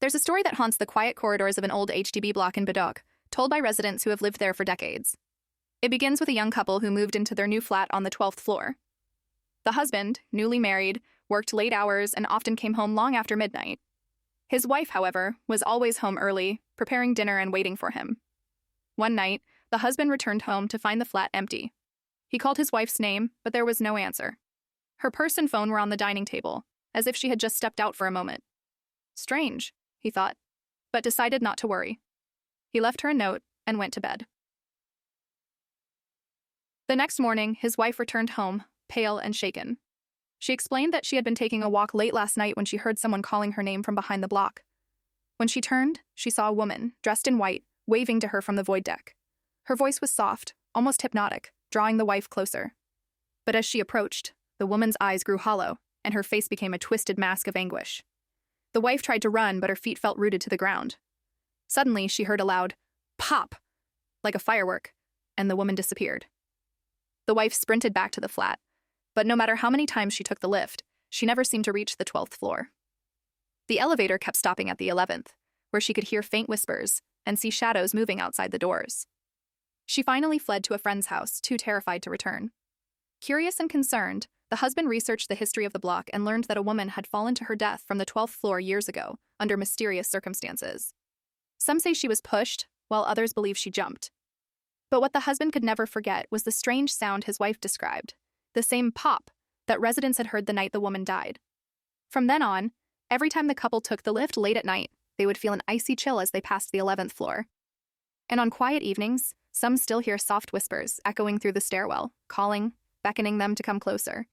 There's a story that haunts the quiet corridors of an old HDB block in Bedok, told by residents who have lived there for decades. It begins with a young couple who moved into their new flat on the 12th floor. The husband, newly married, worked late hours and often came home long after midnight. His wife, however, was always home early, preparing dinner and waiting for him. One night, the husband returned home to find the flat empty. He called his wife's name, but there was no answer. Her purse and phone were on the dining table, as if she had just stepped out for a moment. Strange, he thought, but decided not to worry. He left her a note and went to bed. The next morning, his wife returned home, pale and shaken. She explained that she had been taking a walk late last night when she heard someone calling her name from behind the block. When she turned, she saw a woman, dressed in white, waving to her from the void deck. Her voice was soft, almost hypnotic, drawing the wife closer. But as she approached, the woman's eyes grew hollow, and her face became a twisted mask of anguish. The wife tried to run, but her feet felt rooted to the ground. Suddenly, she heard a loud pop, like a firework, and the woman disappeared. The wife sprinted back to the flat, but no matter how many times she took the lift, she never seemed to reach the 12th floor. The elevator kept stopping at the 11th, where she could hear faint whispers and see shadows moving outside the doors. She finally fled to a friend's house, too terrified to return. Curious and concerned, the husband researched the history of the block and learned that a woman had fallen to her death from the 12th floor years ago, under mysterious circumstances. Some say she was pushed, while others believe she jumped. But what the husband could never forget was the strange sound his wife described, the same pop that residents had heard the night the woman died. From then on, every time the couple took the lift late at night, they would feel an icy chill as they passed the 11th floor. And on quiet evenings, some still hear soft whispers echoing through the stairwell, calling, beckoning them to come closer.